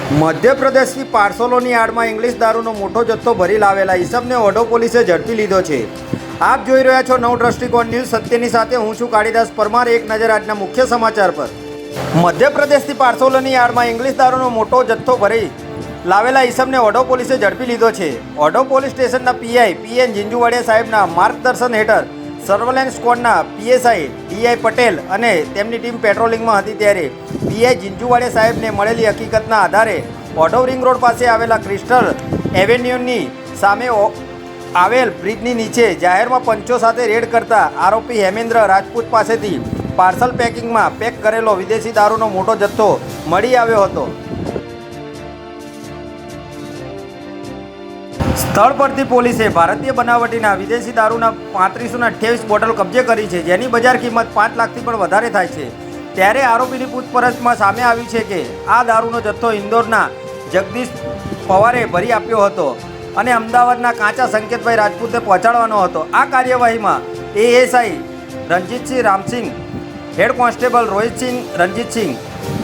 મધ્યપ્રદેશથી પાર્સલોની આડમાં English દારૂનો મોટો જથ્થો ભરી લાવેલા ઈસમને ઓઢવ પોલીસે ઝડપી લીધો છે। આપ જોઈ રહ્યા છો નવ દ્રષ્ટિકોણ ન્યૂઝ, સત્યની સાથે હું છું કાળીદાસ પરમાર। એક નજર આજના મુખ્ય સમાચાર પર। મધ્યપ્રદેશથી પાર્સલોની આડમાં ઇંગ્લિશ દારૂનો મોટો જથ્થો ભરી લાવેલા ઈસમને ઓઢવ પોલીસે ઝડપી લીધો છે। ઓઢવ પોલીસ સ્ટેશનના પીઆઈ પીએન જીંજુવાડિયા સાહેબના માર્ગદર્શન હેઠળ સર્વેલન્સ સ્ક્વોડના પીએસઆઈ ડીઆઈ પટેલ અને તેમની ટીમ પેટ્રોલિંગમાં હતી ત્યારે પીઆઈ જીંજુવાડિયા સાહેબને મળેલી હકીકતના આધારે ઓઢવ રિંગ રોડ પાસે આવેલા ક્રિસ્ટલ એવેન્યુની સામે આવેલ બ્રિજની નીચે જાહેરમાં પંચો સાથે રેડ કરતા આરોપી હેમેન્દ્ર રાજપૂત પાસેથી પાર્સલ પેકિંગમાં પેક કરેલો વિદેશી દારૂનો મોટો જથ્થો મળી આવ્યો હતો। સ્થળ પરથી પોલીસે ભારતીય બનાવટીના વિદેશી દારૂના 3528 બોટલ કબજે કરી છે, જેની બજાર કિંમત 5 લાખથી પણ વધારે થાય છે। ત્યારે આરોપીની પૂછપરછમાં સામે આવ્યું છે કે આ દારૂનો જથ્થો ઇન્દોરના જગદીશ પવારે ભરી આપ્યો હતો અને અમદાવાદના કાંચા સંકેતભાઈ રાજપૂતે પહોંચાડવાનો હતો। આ કાર્યવાહીમાં ASI Ranjitsinh Ramsinh, head constable Rohitsinh Ranjitsinh,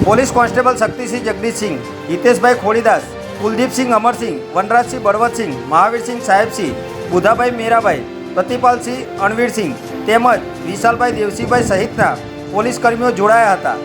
police constable Shaktisinh Jagdishsinh, Hiteshbhai Khodidas, Kuldeepsinh Amarsinh, Vanrajsinh Balvatsinh, Mahavirsinh Sahebsinh, Budhabhai Mirabhai, Pratipalsinh Anvirsinh તેમજ વિશાલભાઈ દેવસિંહભાઈ સહિતના પોલીસ કર્મીઓ જોડાયા હતા।